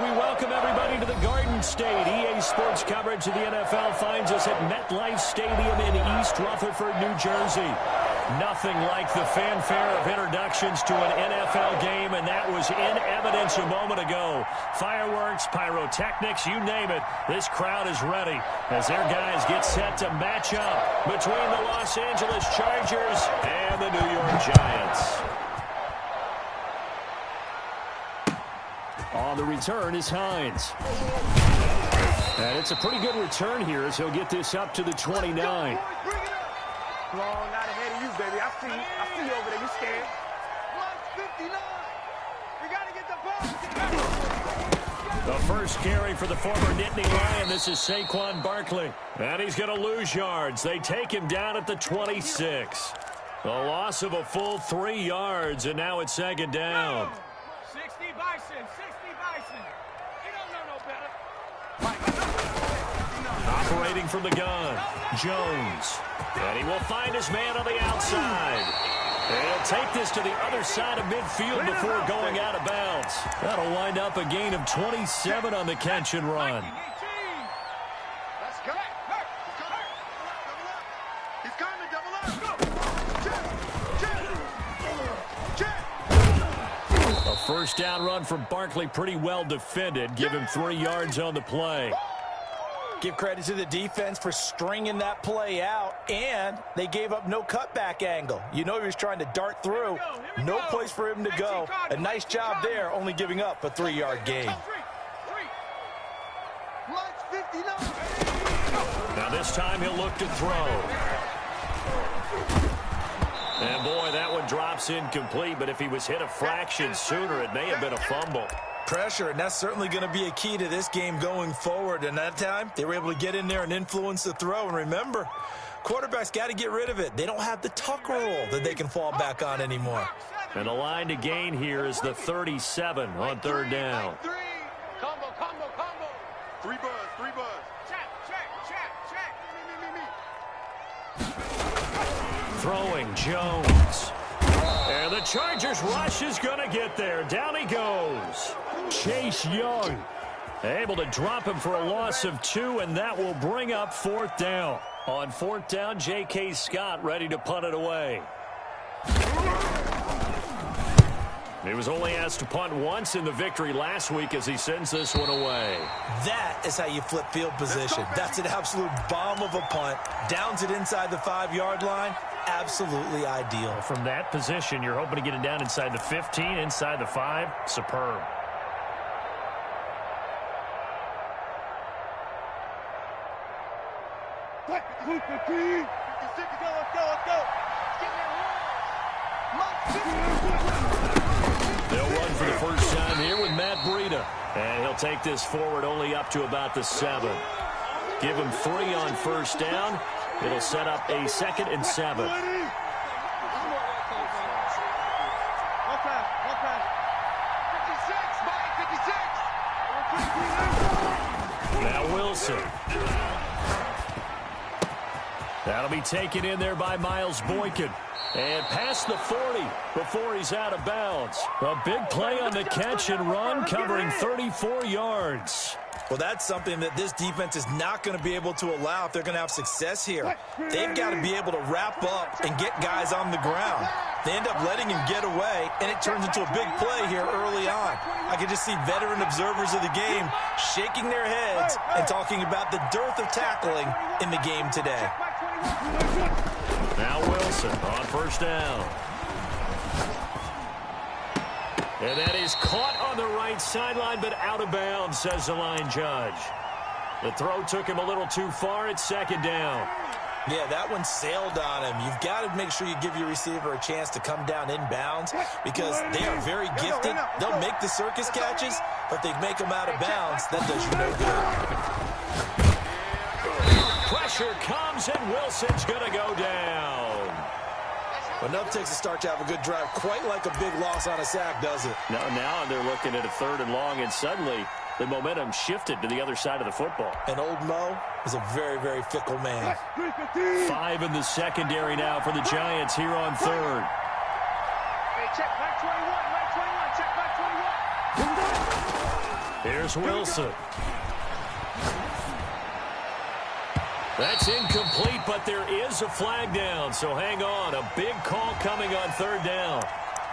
We welcome everybody to the Garden State. EA Sports coverage of the NFL finds us at MetLife Stadium in East Rutherford, New Jersey. Nothing like the fanfare of introductions to an NFL game, and that was in evidence a moment ago. Fireworks, pyrotechnics, you name it. This crowd is ready as their guys get set to match up between the Los Angeles Chargers and the New York Giants. On the return is Hines. And it's a pretty good return here as he'll get this up to the 29. Long, not ahead of you, baby. I see you over there. You scared. 59. We got to get the ball. The first carry for the former Nittany Lion. This is Saquon Barkley. And he's going to lose yards. They take him down at the 26. A loss of a full 3 yards, and now it's second down. 60 Bison. 60 Bison. He don't know no better. Operating from the gun, Jones. And he will find his man on the outside. And he'll take this to the other side of midfield before going out of bounds. That'll wind up a gain of 27 on the catch and run. Let's go. He's coming. Double up. A first down run from Barkley, pretty well defended. Give him 3 yards on the play. Give credit to the defense for stringing that play out, and they gave up no cutback angle. You know he was trying to dart through. No place for him to go. A nice job there, only giving up a 3-yard gain. Now this time he'll look to throw. And boy, that one drops incomplete, but if he was hit a fraction sooner, it may have been a fumble. Pressure, and that's certainly going to be a key to this game going forward. And that time, they were able to get in there and influence the throw. And remember, quarterbacks got to get rid of it. They don't have the tuck rule that they can fall back on anymore. And the line to gain here is the 37 on third down. Combo. 3 buzz. Check. Throwing Jones. And the Chargers rush is going to get there. Down he goes. Chase Young able to drop him for a loss of 2, and that will bring up fourth down. On fourth down, J.K. Scott ready to punt it away. He was only asked to punt once in the victory last week as he sends this one away. That is how you flip field position. That's an absolute bomb of a punt. Downs it inside the 5-yard line. Absolutely ideal. From that position, you're hoping to get it down inside the 15, inside the 5. Superb. They'll run for the first time here with Matt Breida. And he'll take this forward only up to about the 7. Give him 3 on first down. It'll set up a 2nd and 7. Now Wilson. That'll be taken in there by Miles Boykin. And past the 40 before he's out of bounds. A big play on the catch and run, covering 34 yards. Well, that's something that this defense is not going to be able to allow if they're going to have success here. They've got to be able to wrap up and get guys on the ground. They end up letting him get away, and it turns into a big play here early on. I can just see veteran observers of the game shaking their heads and talking about the dearth of tackling in the game today. Now Wilson on first down. And that is caught on the right sideline, but out of bounds, says the line judge. The throw took him a little too far. It's second down. Yeah, that one sailed on him. You've got to make sure you give your receiver a chance to come down inbounds because they are very gifted. They'll make the circus catches, but they make them out of bounds. That does you no good. Pressure comes, and Wilson's going to go down. Enough takes a start to have a good drive. Quite like a big loss on a sack, does it? Now they're looking at a 3rd and long, and suddenly the momentum shifted to the other side of the football. And old Mo is a very, very fickle man. 5 in the secondary now for the Giants here on 3rd. Hey, check back 21, right 21, check back 21. Here's Wilson. That's incomplete, but there is a flag down, so hang on. A big call coming on third down.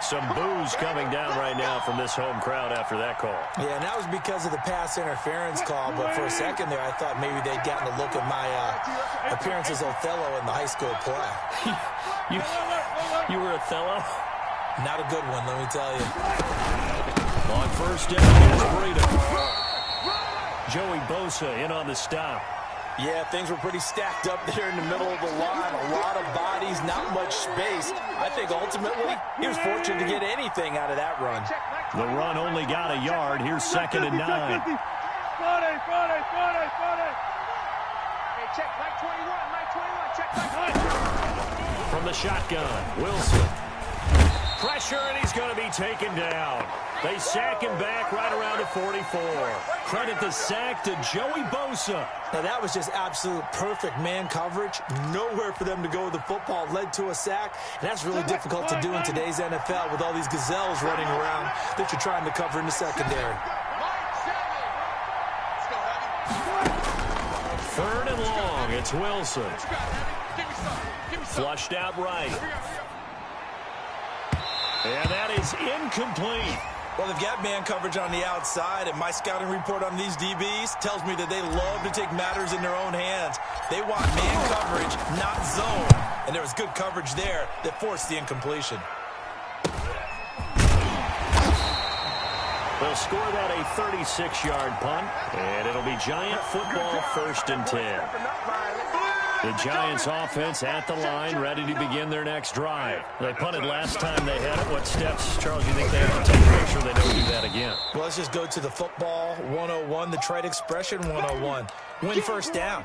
Some boos coming down right now from this home crowd after that call. Yeah, and that was because of the pass interference call, but for a second there, I thought maybe they'd gotten a look at my appearance as Othello in the high school play. You were Othello? Not a good one, let me tell you. On first down, here's Breida. Joey Bosa in on the stop. Yeah, things were pretty stacked up there in the middle of the line. A lot of bodies, not much space. I think ultimately he was fortunate to get anything out of that run. The run only got a yard. Here's 2nd and 9. Hey, check, Mike 21, check, Mike. From the shotgun, Wilson. Pressure, and he's going to be taken down. They sack him back right around the 44. Credit the sack to Joey Bosa. Now, that was just absolute perfect man coverage. Nowhere for them to go with the football. Led to a sack, and that's really difficult to do in today's NFL with all these gazelles running around that you're trying to cover in the secondary. 3rd and long. It's Wilson. Flushed out right. And that is incomplete. Well, they've got man coverage on the outside, and my scouting report on these DBs tells me that they love to take matters in their own hands. They want man coverage, not zone. And there was good coverage there that forced the incompletion. They'll score that a 36-yard punt, and it'll be Giant football 1st and 10. The Giants offense at the line, ready to begin their next drive. They punted last time they had it. What steps, Charles, you think they have to take to make sure they don't do that again? Well, let's just go to the football 101, the trite expression 101. Win first down.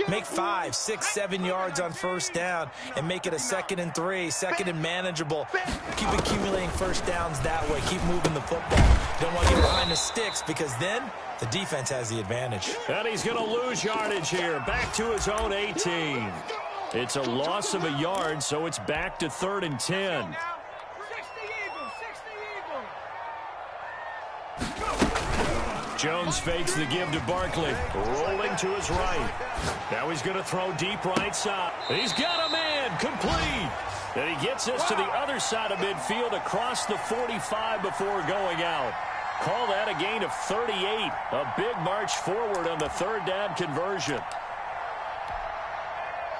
Make 5, 6, 7 yards on first down and make it a 2nd and 3, 2nd and manageable. Keep accumulating first downs that way. Keep moving the football. Don't want to get behind the sticks because then the defense has the advantage. And he's going to lose yardage here. Back to his own 18. It's a loss of a yard, so it's back to 3rd and 10. Jones fakes the give to Barkley. Rolling to his right. Now he's going to throw deep right side. He's got a man. Complete. And he gets us to the other side of midfield across the 45 before going out. Call that a gain of 38. A big march forward on the 3rd down conversion.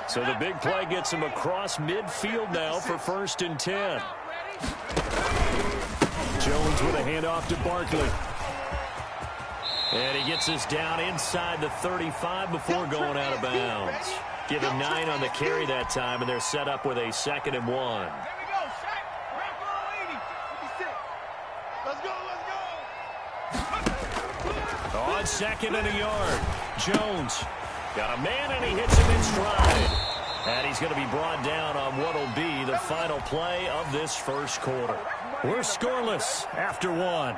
So the big play gets him across midfield now for 1st and 10. Jones with a handoff to Barkley. And he gets us down inside the 35 before going out of bounds. Give him 9 on the carry that time, and they're set up with a 2nd and 1. On 2nd and a yard, Jones got a man, and he hits him in stride. And he's going to be brought down on what will be the final play of this 1st quarter. We're scoreless after 1.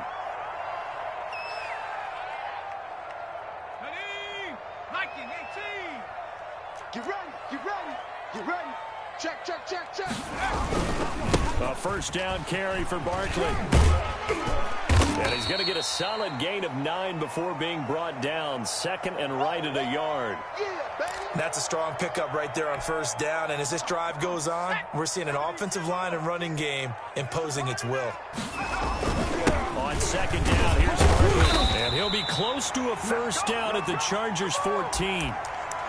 Get ready. Check. A 1st down carry for Barkley. And he's going to get a solid gain of 9 before being brought down. 2nd and right at a yard. That's a strong pickup right there on 1st down. And as this drive goes on, we're seeing an offensive line and running game imposing its will. On 2nd down, here's Barkley. And he'll be close to a 1st down at the Chargers' 14.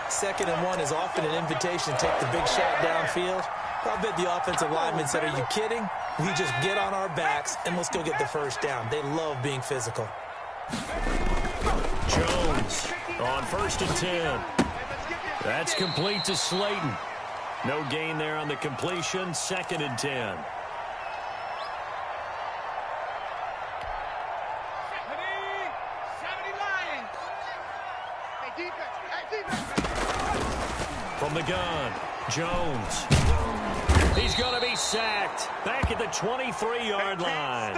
2nd and 1 is often an invitation to take the big shot downfield. I bet the offensive lineman said, are you kidding? We just get on our backs and let's go get the 1st down. They love being physical. Jones on 1st and 10. That's complete to Slayton. No gain there on the completion. 2nd and 10. From the gun, Jones. He's going to be sacked back at the 23-yard line.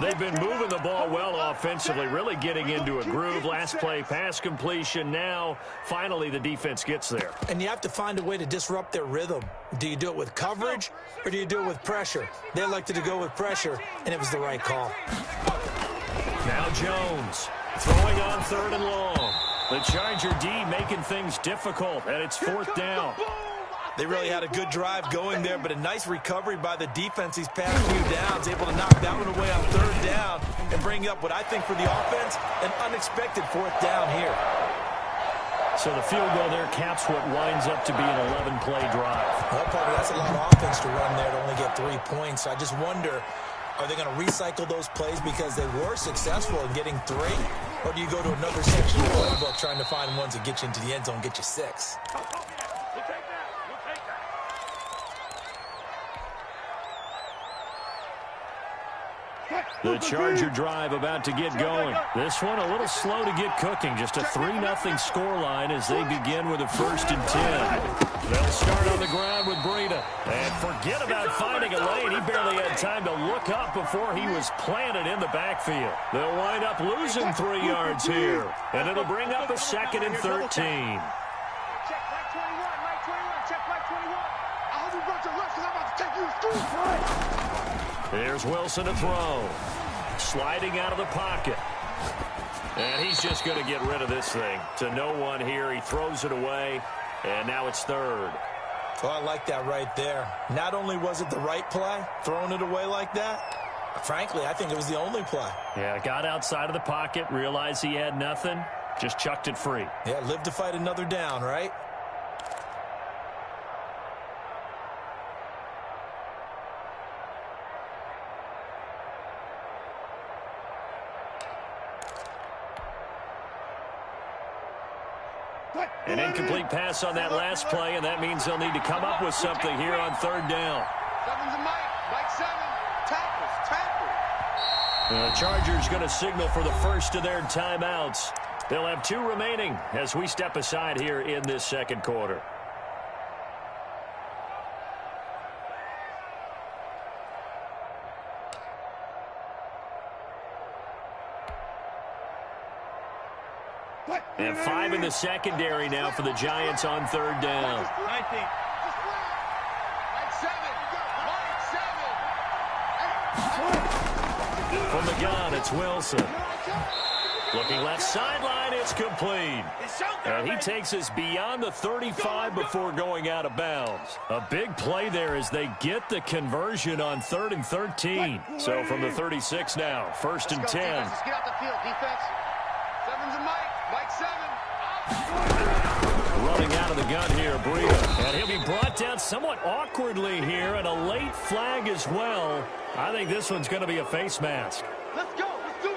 They've been moving the ball well offensively, really getting into a groove. Last play, pass completion. Now, finally, the defense gets there. And you have to find a way to disrupt their rhythm. Do you do it with coverage or do you do it with pressure? They elected to go with pressure, and it was the right call. Now Jones. Throwing on 3rd and long. The Charger D making things difficult, and it's 4th down. They really had a good drive going there, but a nice recovery by the defense these past few downs, able to knock that one away on 3rd down and bring up what I think for the offense, an unexpected 4th down here. So the field goal there caps what winds up to be an 11-play drive. Well, Parker, that's a lot of offense to run there to only get 3 points. So I just wonder, are they going to recycle those plays because they were successful in getting 3? Or do you go to another section of the playbook trying to find ones that get you into the end zone, get you 6? The Charger drive about to get going. This one a little slow to get cooking. Just a 3-0 scoreline as they begin with a 1st and 10. They'll start on the ground with Breida. And forget about finding a lane. He barely had time to look up before he was planted in the backfield. They'll wind up losing 3 yards here. And it'll bring up a 2nd and 13. Check Mike 21, Mike 21, check Mike 21. I hope you brought your left because I'm about to take you to school. There's Wilson to throw. Sliding out of the pocket. And he's just going to get rid of this thing. To no one here. He throws it away. And now it's 3rd. Well, I like that right there. Not only was it the right play, throwing it away like that, frankly, I think it was the only play. Yeah, got outside of the pocket, realized he had nothing, just chucked it free. Yeah, live to fight another down, right? An incomplete pass on that last play, and that means they'll need to come up with something here on 3rd down. 7's a Mike. Mike 7. Tackles. The Chargers going to signal for the first of their timeouts. They'll have 2 remaining as we step aside here in this 2nd quarter. And 5 in the secondary now for the Giants on 3rd down. 19. Mike 7. Mike 7. From the gun, it's Wilson. Looking left sideline, it's complete. And he takes us beyond the 35 before going out of bounds. A big play there as they get the conversion on 3rd and 13. So from the 36 now, 1st and 10. Let's get out the field, defense. 7's a Mike. Mike 7. Running out of the gun here, Breida. And he'll be brought down somewhat awkwardly here, and a late flag as well. I think this one's going to be a face mask. Let's go. Let's do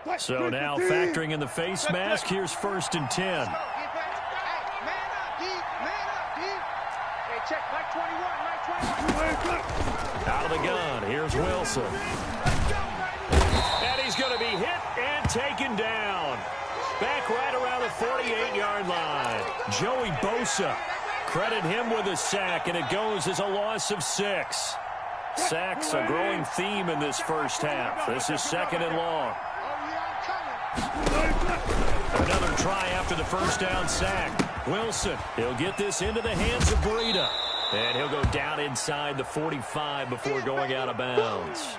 this. So now factoring in the face mask, here's 1st and 10. Man up, deep. Man up, deep. Hey, check Mike 21. Out of the gun, here's Wilson. And he's going to be hit and taken down. Back right around the 48-yard line. Joey Bosa. Credit him with a sack, and it goes as a loss of 6. Sacks a growing theme in this first half. This is 2nd and long. Another try after the first down sack. Wilson, he'll get this into the hands of Breida. And he'll go down inside the 45 before going out of bounds.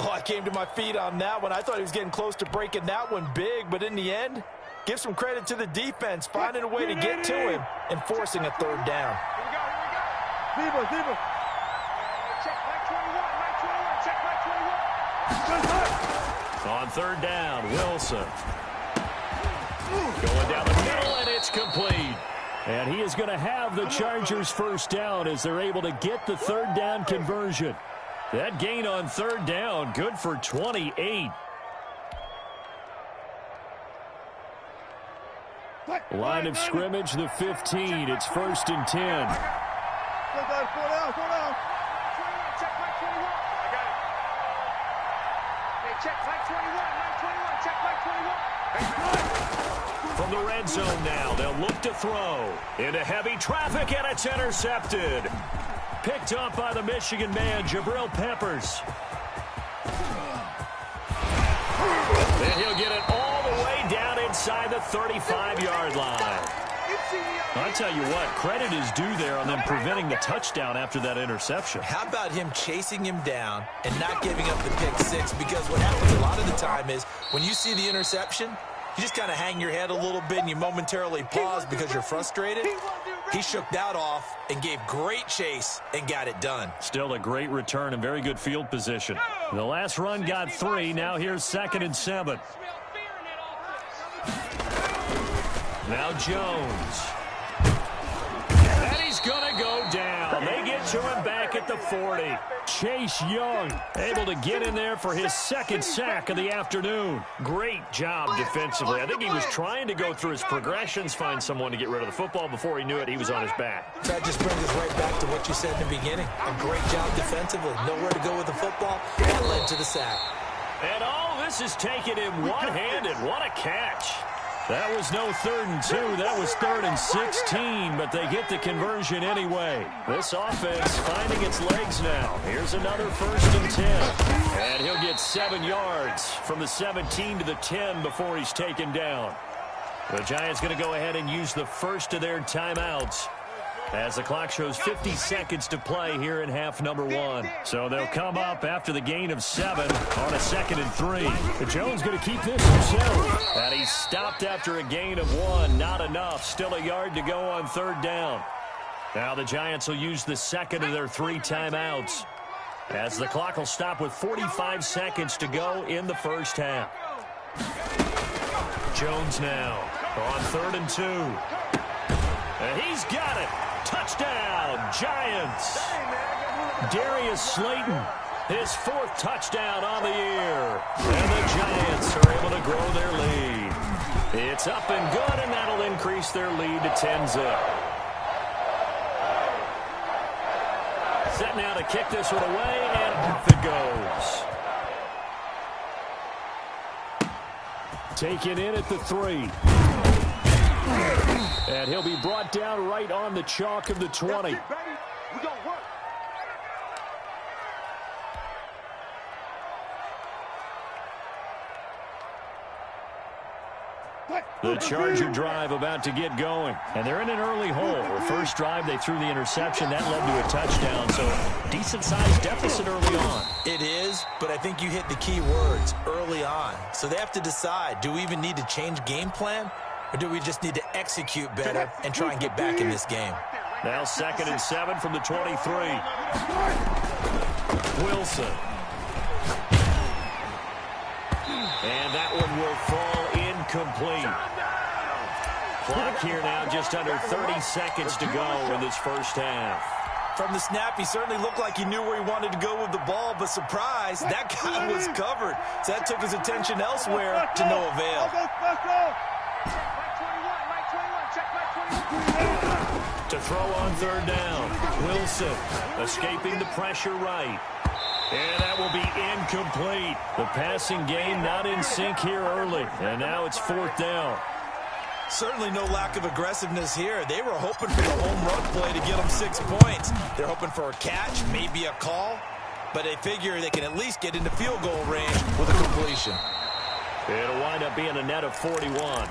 Oh, I came to my feet on that one. I thought he was getting close to breaking that one big, but in the end, give some credit to the defense, finding a way to get to him and forcing a 3rd down. Here we go. Deeper. Check Mike 21. Mike 21. Check Mike 21. On 3rd down, Wilson. Going down the middle, and it's complete. And he is going to have the Chargers' first down as they're able to get the 3rd down conversion. That gain on 3rd down, good for 28. Line of scrimmage, the 15. It's 1st and 10. Go down. Check Mike 21. I got it. Hey, check Mike 21. Mike 21. Check Mike 21. From the red zone now, they'll look to throw. Into heavy traffic, and it's intercepted. Picked up by the Michigan man, Jabril Peppers. And he'll get it all the way down inside the 35-yard line. I'll tell you what, credit is due there on them preventing the touchdown after that interception. How about him chasing him down and not giving up the pick six? Because what happens a lot of the time is when you see the interception, you just kind of hang your head a little bit and you momentarily pause because you're frustrated. He shook that off and gave great chase and got it done. Still a great return and very good field position. The last run got 3. Now here's 2nd and 7. Now Jones. And he's going to go down. They get to him back at the 40. Chase Young able to get in there for his 2nd sack of the afternoon. Great job defensively. I think he was trying to go through his progressions, find someone to get rid of the football. Before he knew it, he was on his back. That just brings us right back to what you said in the beginning. A great job defensively. Nowhere to go with the football. That led to the sack. And all this is taken in one-handed. What a catch. That was no 3rd and 2. That was 3rd and 16, but they get the conversion anyway. This offense finding its legs now. Here's another 1st and 10. And he'll get 7 yards from the 17 to the 10 before he's taken down. The Giants going to go ahead and use the first of their timeouts as the clock shows 50 seconds to play here in half number 1. So they'll come up after the gain of 7 on a 2nd and 3. But Jones going to keep this himself. And he stopped after a gain of 1. Not enough. Still a yard to go on 3rd down. Now the Giants will use the 2nd of their 3 timeouts as the clock will stop with 45 seconds to go in the first half. Jones now on 3rd and 2. And he's got it. Touchdown, Giants. Darius Slayton, his 4th touchdown on the year. And the Giants are able to grow their lead. It's up and good, and that'll increase their lead to 10-zip. Set now to kick this one away, and off it goes. Taken in at the 3. And he'll be brought down right on the chalk of the 20. The Charger drive about to get going. And they're in an early hole. The first drive, they threw the interception. That led to a touchdown. So decent-sized deficit early on. It is, but I think you hit the key words, early on. So they have to decide, do we even need to change game plan? Or do we just need to execute better and try and get back in this game? Now 2nd and 7 from the 23. Wilson. And that one will fall incomplete. Clock here now just under 30 seconds to go in this first half. From the snap, he certainly looked like he knew where he wanted to go with the ball, but surprise, that guy was covered. So that took his attention elsewhere to no avail. To throw on 3rd down. Wilson escaping the pressure right. And that will be incomplete. The passing game not in sync here early. And now it's 4th down. Certainly no lack of aggressiveness here. They were hoping for the home run play to get them 6 points. They're hoping for a catch, maybe a call. But they figure they can at least get into field goal range with a completion. It'll wind up being a net of 41.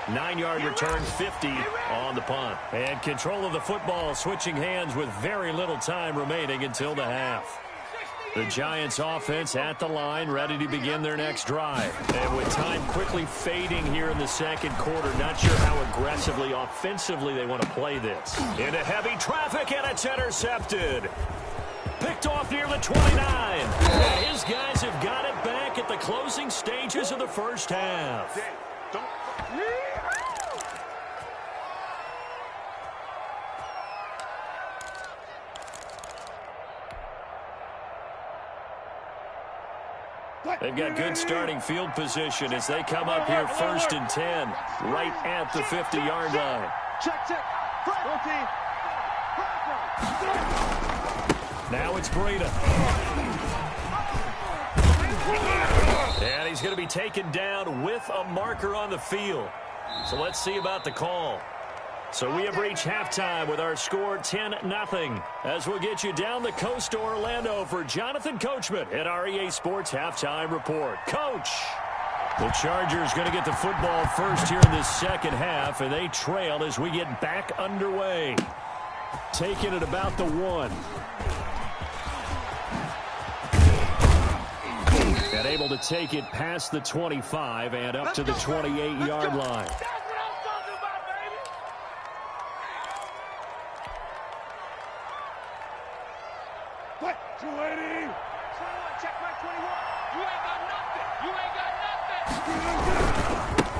9-yard return, 50 on the punt. And control of the football switching hands with very little time remaining until the half. The Giants offense at the line, ready to begin their next drive. And with time quickly fading here in the 2nd quarter, not sure how aggressively, offensively they want to play this. Into heavy traffic, and it's intercepted. Picked off near the 29. And his guys have got it back at the closing stages of the first half. They've got good starting field position as they come up here 1st and 10, right at the 50-yard line. Now it's Breida. And he's going to be taken down with a marker on the field. So let's see about the call. So we have reached halftime with our score 10-0. As we'll get you down the coast to Orlando for Jonathan Coachman at our EA Sports Halftime Report. Coach. The Chargers going to get the football first here in this second half, and they trail as we get back underway. Taking it about the 1. And able to take it past the 25 and up to the 28-yard line. What? 280. 21, check my 21. You ain't got nothing. You ain't got nothing.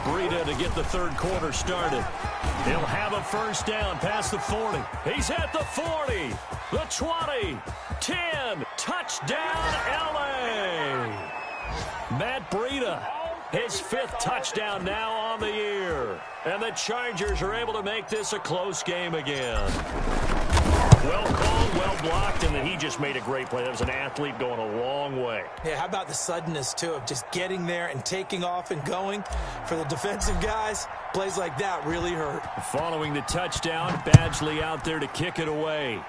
Breida to get the third quarter started. He'll have a first down past the 40. He's at the 40, the 20, 10. Touchdown, L.A. Matt Breida, his 5th touchdown now on the year. And the Chargers are able to make this a close game again. Well called, well blocked, and then he just made a great play. That was an athlete going a long way. Yeah, how about the suddenness, too, of just getting there and taking off and going? For the defensive guys, plays like that really hurt. Following the touchdown, Badgley out there to kick it away.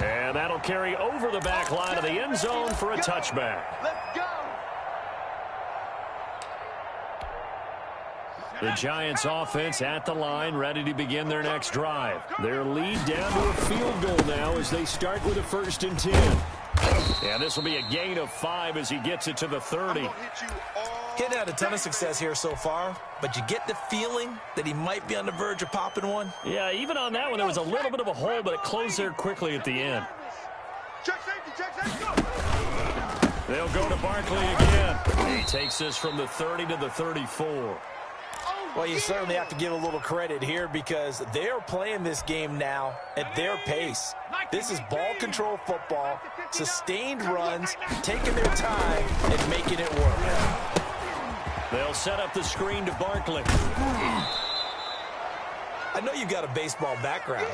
And that'll carry over the back line of the end zone for a touchback. Let's go. The Giants offense at the line, ready to begin their next drive. Their lead down to a field goal now as they start with a 1st and 10. And this will be a gain of 5 as he gets it to the 30. Getting had a ton of success here so far, but you get the feeling that he might be on the verge of popping one. Yeah, even on that one, there was a little bit of a hole, but it closed there quickly at the end. Check safety, go. They'll go to Barkley again. He takes this from the 30 to the 34. Well, you certainly have to give a little credit here because they're playing this game now at their pace. This is ball control football, sustained runs, taking their time and making it work. They'll set up the screen to Barkley. I know you've got a baseball background,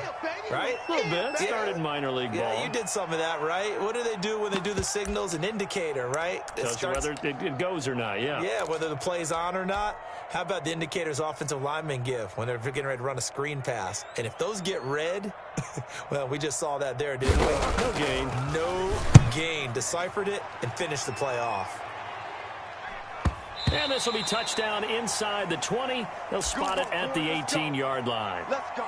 right? A little bit. Started minor league ball. Yeah, you did some of that, right? What do they do when they do the signals? An indicator, right? Tells you whether it goes or not, yeah. Yeah, whether the play's on or not. How about the indicators offensive linemen give when they're getting ready to run a screen pass? And if those get red, well, we just saw that there, didn't we? No gain. No gain. Deciphered it and finished the play off. And this will be touchdown inside the 20. They'll spot it at the 18-yard line. Let's go.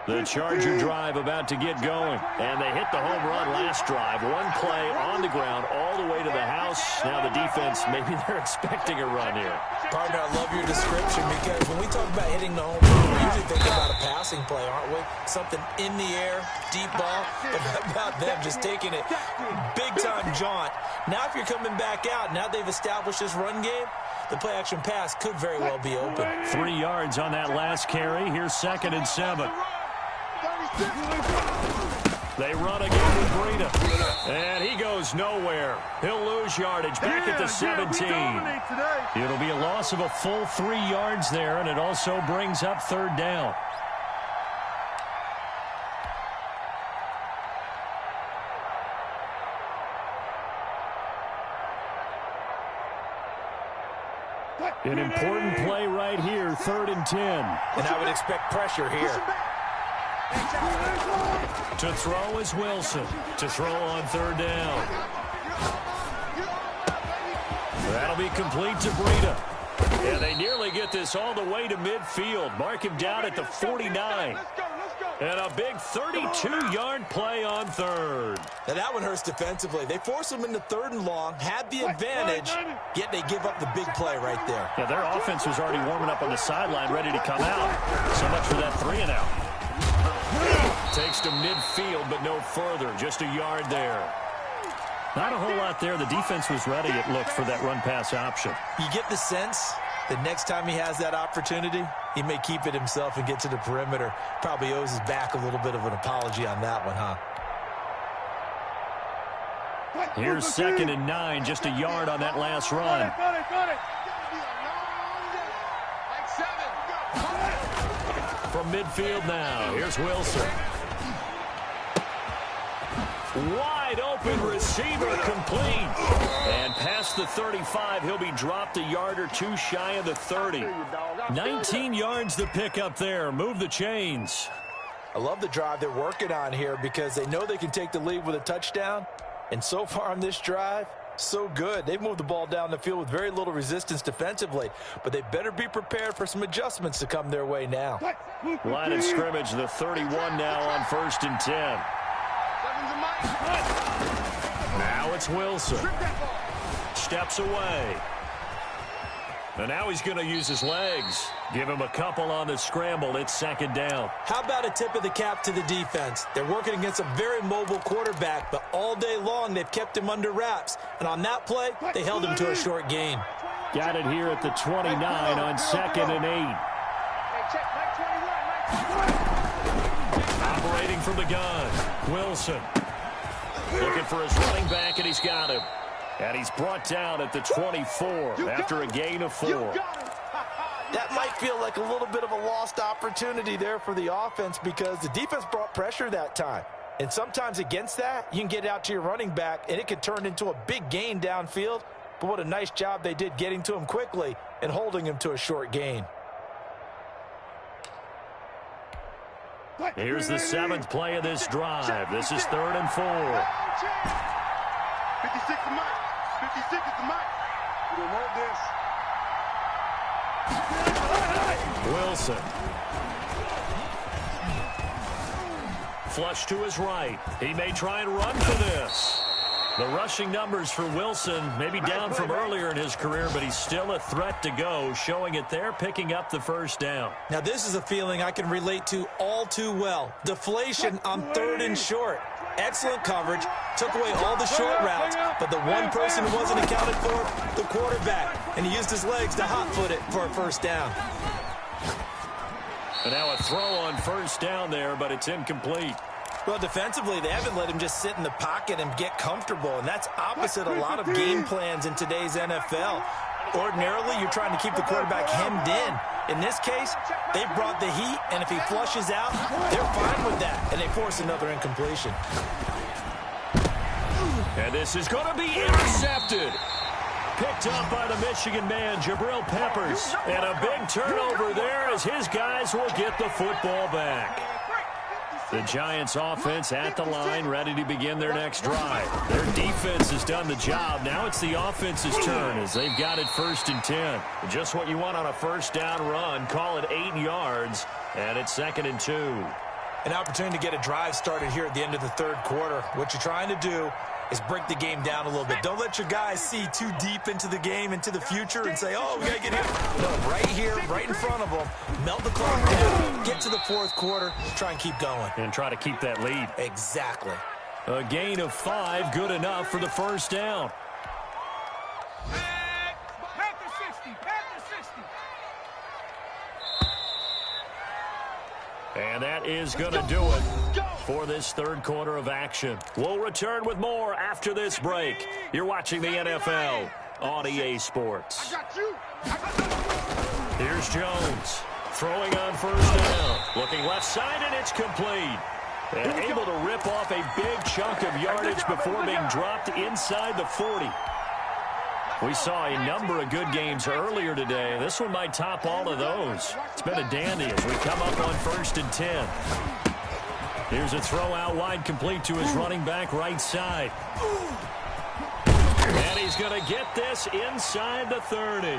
The Charger drive about to get going. And they hit the home run last drive. One play on the ground all the way to the house. Now the defense, maybe they're expecting a run here. Partner, I love your description because when we talk about hitting the home run, we usually think about a passing play, aren't we? Something in the air, deep ball. But how about them just taking it big-time jaunt? Now if you're coming back out, now they've established this run game, the play-action pass could very well be open. 3 yards on that last carry. Here's 2nd and 7. They run again with Breida. And he goes nowhere. He'll lose yardage back at the 17. It'll be a loss of a full 3 yards there, and it also brings up 3rd down. An important play right here, 3rd and 10. And I would expect pressure here. To throw is Wilson. To throw on 3rd down. That'll be complete to Breida. And they nearly get this all the way to midfield. Mark him down at the 49. And a big 32-yard play on 3rd. Now that one hurts defensively. They force them into 3rd and long, had the advantage, yet they give up the big play right there. Yeah, their offense was already warming up on the sideline, ready to come out. So much for that 3-and-out. Takes to midfield, but no further. Just a yard there. Not a whole lot there. The defense was ready, it looked, for that run-pass option. You get the sense that next time he has that opportunity, he may keep it himself and get to the perimeter. Probably owes his back a little bit of an apology on that one, huh? Here's 2nd and 9, just a yard on that last run. From midfield now, here's Wilson. Wide open receiver complete. And past the 35, he'll be dropped a yard or two shy of the 30. 19 yards to pick up there. Move the chains. I love the drive they're working on here because they know they can take the lead with a touchdown. And so far on this drive, so good. They've moved the ball down the field with very little resistance defensively, but they better be prepared for some adjustments to come their way now. Line of scrimmage, the 31 now on 1st and 10. Now it's Wilson. Steps away. And now he's going to use his legs. Give him a couple on the scramble. It's 2nd down. How about a tip of the cap to the defense? They're working against a very mobile quarterback, but all day long they've kept him under wraps. And on that play, they held him to a short gain. Got it here at the 29 on 2nd and 8. Operating from the gun. Wilson. Looking for his running back, and he's got him. And he's brought down at the 24 after a gain of 4. That might feel like a little bit of a lost opportunity there for the offense because the defense brought pressure that time. And sometimes against that, you can get out to your running back, and it could turn into a big gain downfield. But what a nice job they did getting to him quickly and holding him to a short gain. Here's the 7th play of this drive. This is 3rd and 4. 56 to Mike. 56 is the Mike. We don't want this. Wilson. Flush to his right. He may try and run for this. The rushing numbers for Wilson may be down from earlier in his career, but he's still a threat to go, showing it there, picking up the 1st down. Now, this is a feeling I can relate to all too well. Deflation on 3rd and short. Excellent coverage, took away all the short routes, but the one person who wasn't accounted for, the quarterback, and he used his legs to hot-foot it for a 1st down. And now a throw on 1st down there, but it's incomplete. Well, defensively, they haven't let him just sit in the pocket and get comfortable, and that's opposite a lot of game plans in today's NFL. Ordinarily, you're trying to keep the quarterback hemmed in. In this case, they brought the heat, and if he flushes out, they're fine with that, and they force another incompletion. And this is going to be intercepted. Picked up by the Michigan man, Jabril Peppers. And a big turnover there as his guys will get the football back. The Giants offense at the line, ready to begin their next drive. Their defense has done the job. Now it's the offense's turn as they've got it 1st and 10. Just what you want on a 1st down run. Call it 8 yards, and it's 2nd and 2. An opportunity to get a drive started here at the end of the 3rd quarter. What you're trying to do is break the game down a little bit. Don't let your guys see too deep into the game, into the future, and say, oh, we got to get here. No, right here, right in front of them. Melt the clock down, get to the 4th quarter, try and keep going. And try to keep that lead. Exactly. A gain of 5, good enough for the 1st down. Panther 60, Panther 60. And that is going to do it for this 3rd quarter of action. We'll return with more after this break. You're watching the NFL on EA Sports. Here's Jones throwing on 1st down. Looking left side, and it's complete. And able to rip off a big chunk of yardage before being dropped inside the 40. We saw a number of good games earlier today. This one might top all of those. It's been a dandy as we come up on 1st and 10. Here's a throw out wide, complete to his running back right side. And he's going to get this inside the 30.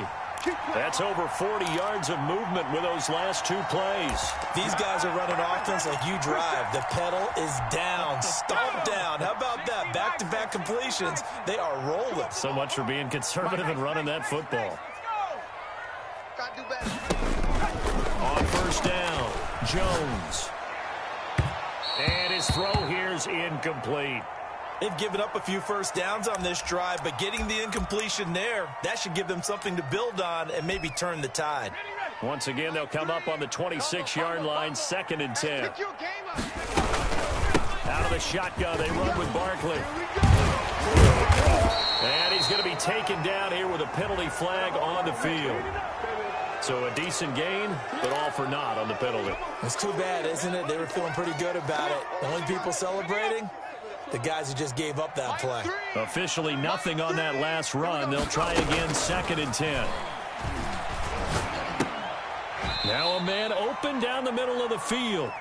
That's over 40 yards of movement with those last 2 plays. These guys are running offense like you drive. The pedal is down, stomped down. How about that? Back-to-back completions. They are rolling. So much for being conservative and running that football. On 1st down, Jones. And his throw here is incomplete. They've given up a few 1st downs on this drive, but getting the incompletion there, that should give them something to build on and maybe turn the tide. Once again, they'll come up on the 26-yard line, 2nd and 10. Out of the shotgun, they run with Barkley. And he's going to be taken down here with a penalty flag on the field. So a decent gain, but all for naught on the penalty. It's too bad, isn't it? They were feeling pretty good about it. The only people celebrating, The guys who just gave up that play. Officially nothing on that last run. They'll try again, 2nd and 10. Now a man open down the middle of the field.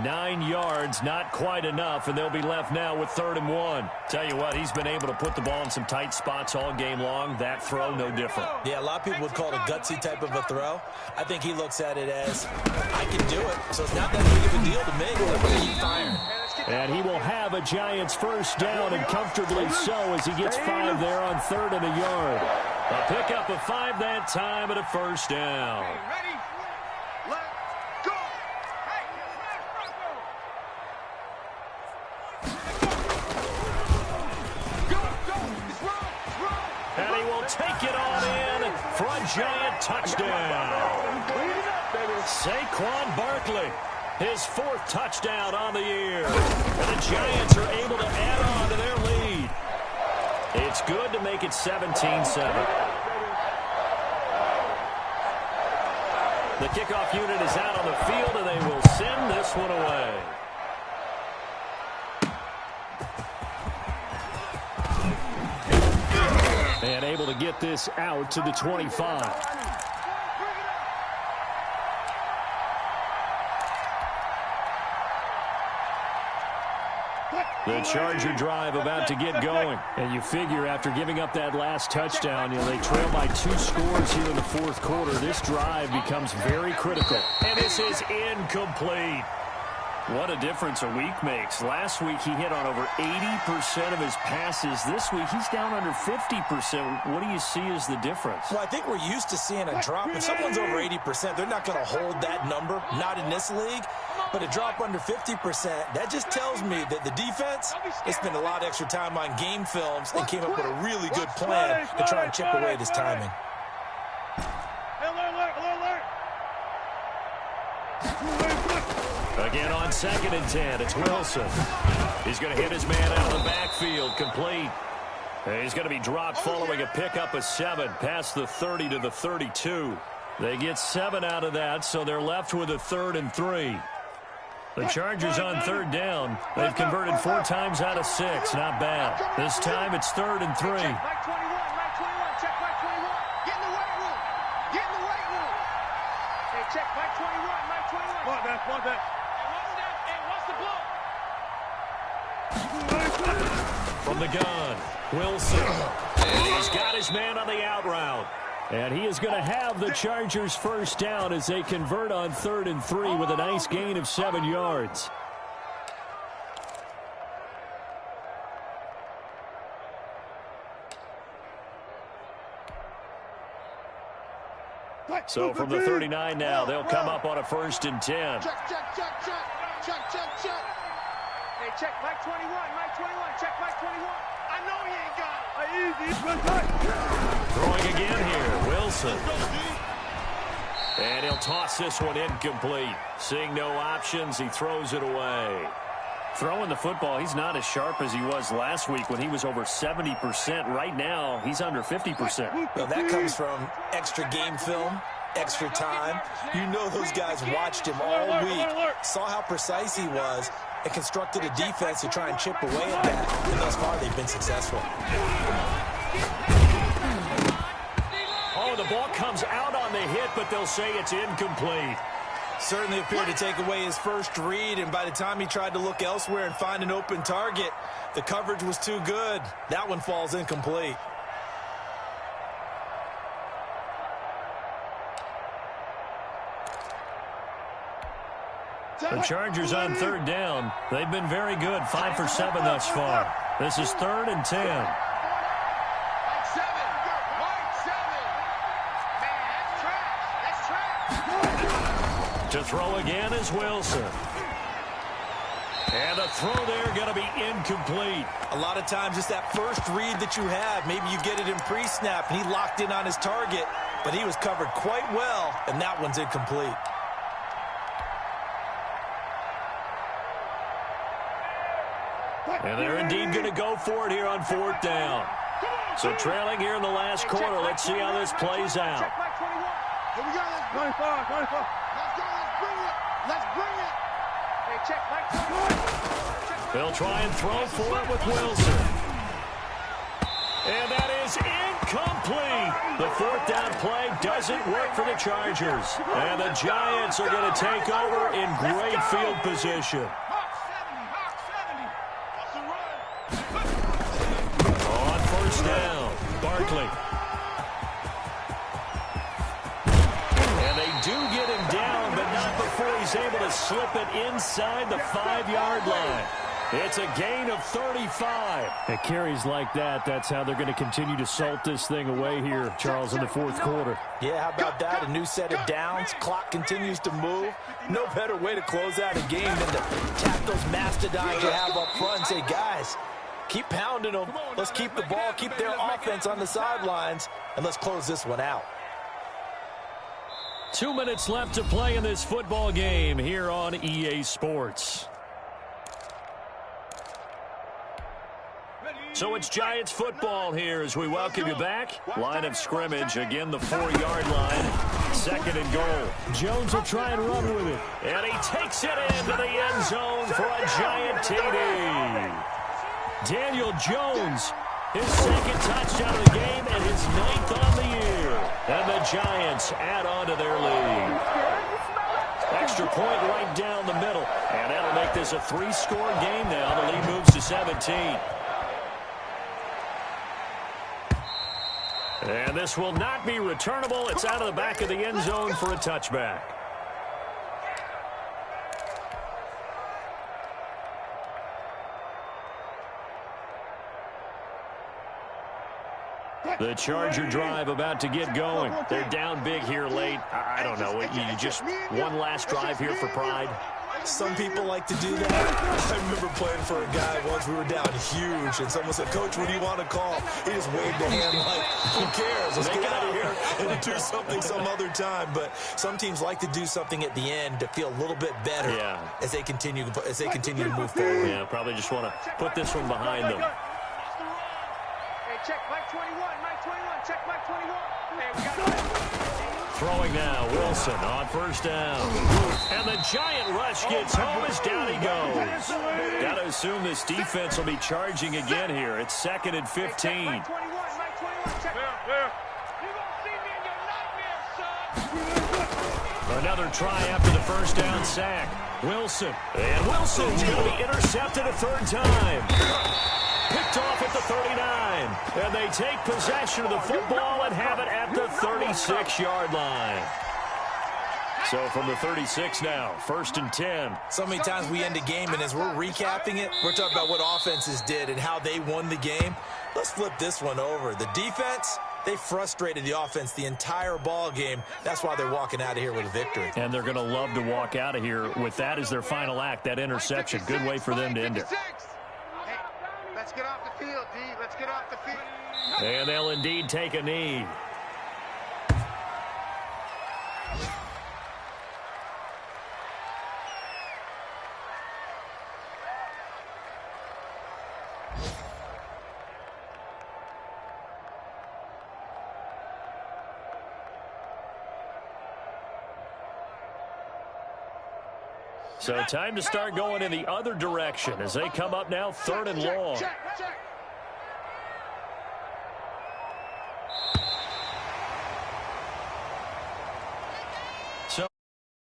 9 yards, not quite enough, and they'll be left now with 3rd and 1. Tell you what, he's been able to put the ball in some tight spots all game long. That throw, no different. Yeah, a lot of people would call it a gutsy type of a throw. I think he looks at it as, I can do it, so it's not that big of a deal to me. I'm going to keep firing. And he will have a Giants first down, and comfortably so, as he gets 5 there on 3rd and a yard. A pickup of 5 that time and a first down. Ready? Let's go. Hey, And he will take it on in for a Giant touchdown. Saquon Barkley, his 4th touchdown on the year. And the Giants are able to add on to their lead. It's good to make it 17-7. The kickoff unit is out on the field, and they will send this one away. And able to get this out to the 25. The Charger drive about to get going. And you figure after giving up that last touchdown, they trail by 2 scores here in the 4th quarter. This drive becomes very critical. And this is incomplete. What a difference a week makes. Last week he hit on over 80% of his passes. This week he's down under 50%. What do you see as the difference? Well, I think we're used to seeing a drop. If someone's over 80%, they're not going to hold that number, not in this league. But a drop under 50%, that just tells me that the defense, they spent a lot of extra time on game films and came up with a really good plan to try and chip away at his timing. Again on 2nd and 10, it's Wilson. He's going to hit his man out of the backfield, complete. And he's going to be dropped following a pickup of 7, past the 30 to the 32. They get 7 out of that, so they're left with a 3rd and 3. The Chargers on 3rd down. They've converted 4 times out of 6. Not bad. This time it's 3rd and 3. Mike 21, Mike 21, check Mike 21. Get in the weight room. Get in the weight room. Hey, check Mike 21, Mike 21. What that? Hey, what's that? From the gun, Wilson. And he's got his man on the out route. And he is going to have the Chargers first down as they convert on 3rd and 3 with a nice gain of 7 yards. So from the 39 now, they'll come up on a 1st and 10. Check. Hey, check Mike 21, Mike 21, check Mike 21. I know he ain't got it. Throwing again here, Wilson. And he'll toss this one incomplete. Seeing no options, he throws it away. Throwing the football, he's not as sharp as he was last week when he was over 70%. Right now, he's under 50%. Well, that comes from extra game film, extra time. You know those guys watched him all week, saw how precise he was, and constructed a defense to try and chip away at that. And thus far, they've been successful. Oh, the ball comes out on the hit, but they'll say it's incomplete. Certainly appeared to take away his first read, and by the time he tried to look elsewhere and find an open target, the coverage was too good. That one falls incomplete. The Chargers on 3rd down. They've been very good, 5 for 7 thus far. This is 3rd and 10. To throw again is Wilson. And the throw there going to be incomplete. A lot of times it's that first read that you have. Maybe you get it in pre-snap, and he locked in on his target, but he was covered quite well, and that one's incomplete. And they're indeed going to go for it here on 4th down. So trailing here in the last quarter, let's see how this plays out. Here we go, let's bring it. Let's go, let's bring it. Let's bring it. Hey, check Mike 21. Check They'll try and throw for it with Wilson. And that is incomplete. The fourth down play doesn't work for the Chargers. And the Giants are going to take over in great field position. On first down, Barkley. And they do get him down, but not before he's able to slip it inside the 5-yard line. It's a gain of 35. At carries like that, that's how they're going to continue to salt this thing away here, Charles, in the fourth quarter. Yeah, how about that? A new set of downs. Clock continues to move. No better way to close out a game than to tap those mastodons you have up front and say, guys, keep pounding them. Let's keep the ball, keep their offense on the sidelines, and let's close this one out. 2 minutes left to play in this football game here on EA Sports. So it's Giants football here as we welcome you back. Line of scrimmage, again the 4-yard line. 2nd and goal. Jones will try and run with it. And he takes it into the end zone for a Giant TD. Daniel Jones, his 2nd touchdown of the game and his 9th on the year. And the Giants add on to their lead. Extra point right down the middle. And that'll make this a 3-score game now. The lead moves to 17. And this will not be returnable. It's out of the back of the end zone for a touchback. The Charger drive about to get going. They're down big here late. I don't know. You just one last drive here for pride. Some people like to do that. I remember playing for a guy once. We were down huge, and someone said, Coach, what do you want to call? He just waved a hand like, who cares? Let's get out of here and do something some other time. But some teams like to do something at the end to feel a little bit better as they continue to move forward. Yeah, probably just want to put this one behind them. Hey, check Mike 21, Mike 21, check Mike 21. Hey, we got it. Throwing now, Wilson on first down. And the Giant rush gets home as down he goes. Got to assume this defense will be charging again here. It's 2nd and 15. Mike 21, Mike 21, check. You gonna see me in your nightmares, son. Another try after the first down sack. Wilson. And Wilson's going to be intercepted a 3rd time. Picked off at the 39. And they take possession of the football and have it at the 36-yard line. So from the 36 now, 1st and 10. So many times we end a game, and as we're recapping it, we're talking about what offenses did and how they won the game. Let's flip this one over. The defense, they frustrated the offense the entire ball game. That's why they're walking out of here with a victory. And they're going to love to walk out of here with that as their final act, that interception. Good way for them to end it. Let's get off the field, D. Let's get off the field. And they'll indeed take a knee. So time to start going in the other direction as they come up now 3rd and long. Check.